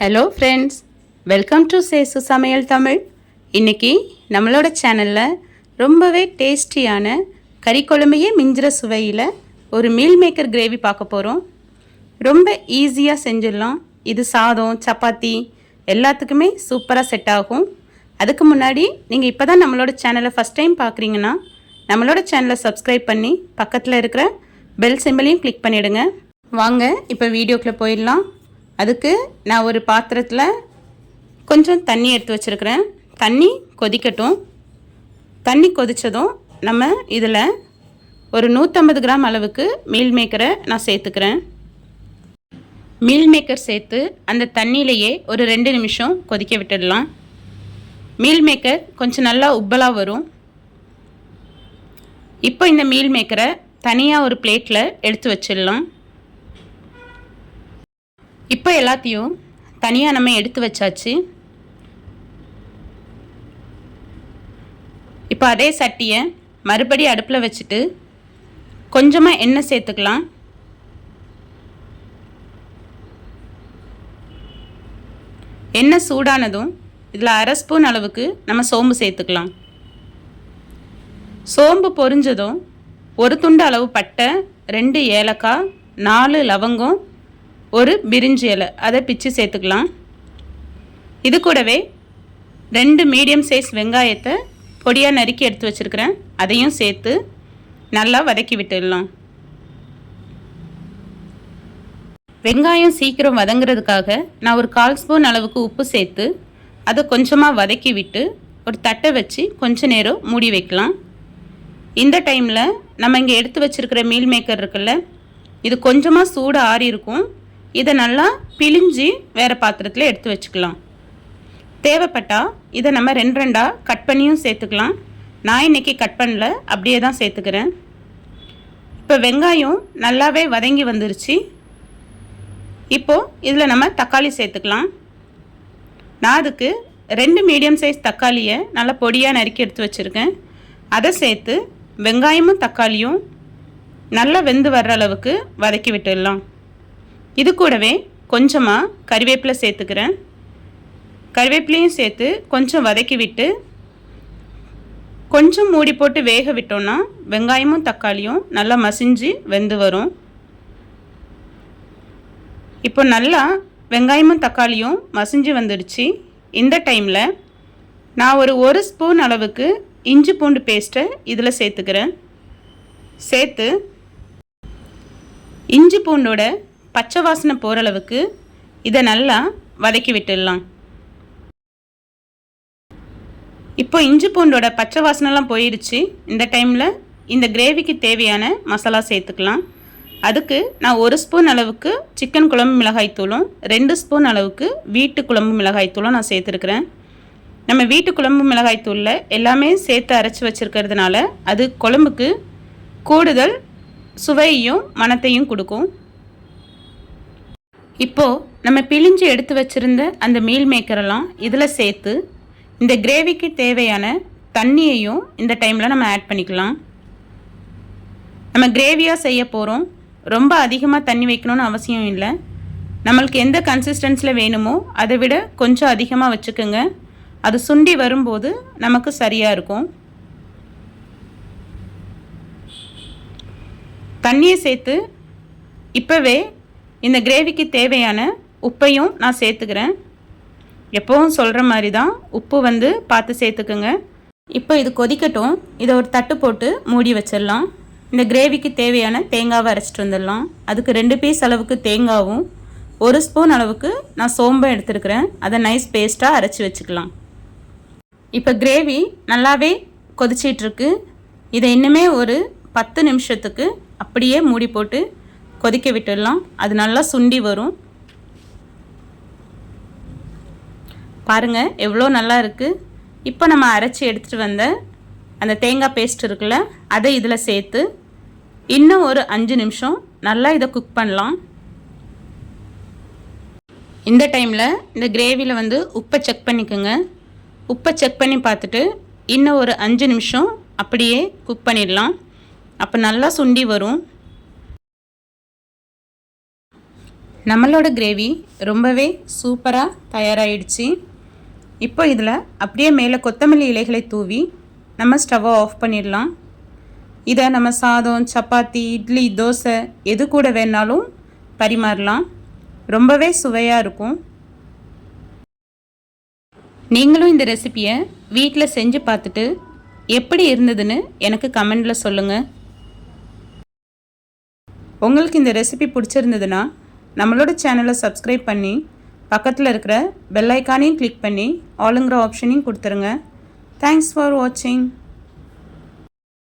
Hello friends, welcome to சேசு சமையல் தமிழ். இன்றைக்கி நம்மளோட சேனலில் ரொம்பவே டேஸ்டியான கறி குழம்பையே மிஞ்சிற சுவையில் ஒரு மீல் மேக்கர் கிரேவி பார்க்க போகிறோம். ரொம்ப ஈஸியாக செஞ்சிடலாம். இது சாதம், சப்பாத்தி எல்லாத்துக்குமே சூப்பராக செட் ஆகும். அதுக்கு முன்னாடி நீங்கள் இப்போ தான் நம்மளோட சேனலை ஃபஸ்ட் டைம் பார்க்குறீங்கன்னா நம்மளோட சேனலை சப்ஸ்கிரைப் பண்ணி பக்கத்தில் இருக்கிற பெல் சிம்பிளையும் கிளிக் பண்ணிவிடுங்க. வாங்க இப்போ வீடியோக்குள்ளே போயிடலாம். அதுக்கு நான் ஒரு பாத்திரத்தில் கொஞ்சம் தண்ணி எடுத்து வச்சுருக்கிறேன். தண்ணி கொதிக்கட்டும். தண்ணி கொதித்ததும் நம்ம இதில் ஒரு 150 கிராம் அளவுக்கு மீல் மேக்கரை நான் சேர்த்துக்கிறேன். மீல் மேக்கர் சேர்த்து அந்த தண்ணியிலையே ஒரு 2 நிமிஷம் கொதிக்க விட்டுடலாம். மீல் மேக்கர் கொஞ்சம் நல்லா உப்பலாக வரும். இப்போ இந்த மீல் மேக்கரை தனியாக ஒரு பிளேட்டில் எடுத்து வச்சிடலாம். இப்போ எல்லாத்தையும் தனியாக நம்ம எடுத்து வச்சாச்சு. இப்போ அதே சட்டியை மறுபடியும் அடுப்பில் வச்சுட்டு கொஞ்சமாக எண்ணெய் சேர்த்துக்கலாம். எண்ணெய் சூடானதும் இதில் 1/2 ஸ்பூன் அளவுக்கு நம்ம சோம்பு சேர்த்துக்கலாம். சோம்பு பொரிஞ்சதும் ஒரு துண்டு அளவு பட்டை, 2 ஏலக்காய், 4 லவங்கம், ஒரு பிரிஞ்சி இலை அதை பிச்சு சேர்த்துக்கலாம். இது கூடவே 2 மீடியம் சைஸ் வெங்காயத்தை பொடியாக நறுக்கி எடுத்து வச்சுருக்கிறேன். அதையும் சேர்த்து நல்லா வதக்கி விட்டுடலாம். வெங்காயம் சீக்கிரம் வதங்கிறதுக்காக நான் ஒரு 1/4 ஸ்பூன் அளவுக்கு உப்பு சேர்த்து அதை கொஞ்சமாக வதக்கி விட்டு ஒரு தட்டை வச்சு கொஞ்ச நேரம் மூடி வைக்கலாம். இந்த டைமில் நம்ம இங்கே எடுத்து வச்சுருக்கிற மீல் மேக்கர் இருக்குல்ல, இது கொஞ்சமாக சூடு ஆறி இருக்கும். இதை நல்லா பிழிஞ்சி வேறு பாத்திரத்தில் எடுத்து வச்சுக்கலாம். தேவைப்பட்டால் இதை நம்ம 2 கட் பண்ணியும் சேர்த்துக்கலாம். நான் இன்றைக்கி கட் பண்ணல, அப்படியே தான் சேர்த்துக்கிறேன். இப்போ வெங்காயம் நல்லாவே வதங்கி வந்துருச்சு. இப்போது இதில் நம்ம தக்காளி சேர்த்துக்கலாம். நான் அதுக்கு 2 மீடியம் சைஸ் தக்காளியை நல்லா பொடியாக நறுக்கி எடுத்து வச்சுருக்கேன். அதை சேர்த்து வெங்காயமும் தக்காளியும் நல்லா வெந்து வர்ற அளவுக்கு வதக்கி விட்டுடலாம். இது கூடவே கொஞ்சமாக கறிவேப்பிலை சேர்த்துக்கிறேன். கறிவேப்பிலையும் சேர்த்து கொஞ்சம் வதக்கி விட்டு கொஞ்சம் மூடி போட்டு வேக விட்டோன்னா வெங்காயமும் தக்காளியும் நல்லா மசிஞ்சு வெந்து வரும். இப்போ நல்லா வெங்காயமும் தக்காளியும் மசிஞ்சு வந்துடுச்சு. இந்த டைமில் நான் ஒரு ஸ்பூன் அளவுக்கு இஞ்சி பூண்டு பேஸ்ட்டை இதில் சேர்த்துக்கிறேன். சேர்த்து இஞ்சி பூண்டோட பச்சை வாசனை போகிற அளவுக்கு இதை நல்லா வதக்கி விட்டுடலாம். இப்போ இஞ்சி பூண்டோட பச்சை வாசனைலாம் போயிடுச்சு. இந்த டைமில் இந்த கிரேவிக்கு தேவையான மசாலா சேர்த்துக்கலாம். அதுக்கு நான் 1 ஸ்பூன் அளவுக்கு சிக்கன் குழம்பு மிளகாய்த்தூளும் 2 ஸ்பூன் அளவுக்கு வீட்டு குழம்பு மிளகாய்த்தூளும் நான் சேர்த்துருக்குறேன். நம்ம வீட்டு குழம்பு மிளகாய்த்தூளில் எல்லாமே சேர்த்து அரைச்சி வச்சுருக்கிறதுனால அது குழம்புக்கு கூடுதல் சுவையையும் மணத்தையும் கொடுக்கும். இப்போது நம்ம பிழிஞ்சு எடுத்து வச்சுருந்த அந்த மீல் மேக்கரெல்லாம் இதில் சேர்த்து இந்த கிரேவிக்கு தேவையான தண்ணியையும் இந்த டைமில் நம்ம ஆட் பண்ணிக்கலாம். நம்ம கிரேவியாக செய்ய போகிறோம். ரொம்ப அதிகமாக தண்ணி வைக்கணும்னு அவசியம் இல்லை. நம்மளுக்கு எந்த கன்சிஸ்டன்ஸில் வேணுமோ அதை விட கொஞ்சம் அதிகமாக வச்சுக்கோங்க. அது சுண்டி வரும்போது நமக்கு சரியாக இருக்கும். தண்ணியை சேர்த்து இப்போவே இந்த கிரேவிக்கு தேவையான உப்பையும் நான் சேர்த்துக்கிறேன். எப்போவும் சொல்கிற மாதிரி தான் உப்பு பார்த்து சேர்த்துக்குங்க. இப்போ இது கொதிக்கட்டும். இதை ஒரு தட்டு போட்டு மூடி வச்சிடலாம். இந்த கிரேவிக்கு தேவையான தேங்காவை அரைச்சிட்டு வந்துடலாம். அதுக்கு 2 பீஸ் அளவுக்கு தேங்காவும் 1 ஸ்பூன் அளவுக்கு நான் சோம்பும் எடுத்துருக்கிறேன். அதை நைஸ் பேஸ்ட்டாக அரைச்சி வச்சுக்கலாம். இப்போ கிரேவி நல்லாவே கொதிச்சிட்ருக்கு. இதை இன்னுமே ஒரு 10 நிமிஷத்துக்கு அப்படியே மூடி போட்டு கொதிக்க விட்டுடலாம். அது நல்லா சுண்டி வரும். பாருங்கள் எவ்வளோ நல்லா இருக்குது. இப்போ நம்ம அரைச்சி எடுத்துகிட்டு வந்த அந்த தேங்காய் பேஸ்ட் இருக்குல்ல, அதை இதில் சேர்த்து இன்னும் ஒரு 5 நிமிஷம் நல்லா இதை குக் பண்ணலாம். இந்த டைமில் இந்த கிரேவியில் உப்பை செக் பண்ணிக்கோங்க. உப்பை செக் பண்ணி பார்த்துட்டு இன்னும் ஒரு 5 நிமிஷம் அப்படியே குக் பண்ணிடலாம். அப்போ நல்லா சுண்டி வரும். நம்மளோட கிரேவி ரொம்பவே சூப்பராக தயாராகிடுச்சு. இப்போ இதில் அப்படியே மேலே கொத்தமல்லி இலைகளை தூவி நம்ம ஸ்டவ்வை ஆஃப் பண்ணிடலாம். இதை நம்ம சாதம், சப்பாத்தி, இட்லி, தோசை எது கூட வேணாலும் பரிமாறலாம். ரொம்பவே சுவையாக இருக்கும். நீங்களும் இந்த ரெசிப்பியை வீட்டில் செஞ்சு பார்த்துட்டு எப்படி இருந்ததுன்னு எனக்கு கமெண்டில் சொல்லுங்கள். உங்களுக்கு இந்த ரெசிபி பிடிச்சிருந்ததுன்னா நம்மளோட சேனலை சப்ஸ்கிரைப் பண்ணி பக்கத்தில் இருக்கிற பெல் ஐக்கானையும் கிளிக் பண்ணி ஆளுங்கிற ஆப்ஷனையும் கொடுத்துருங்க. தேங்க்ஸ் ஃபார் வாட்சிங்.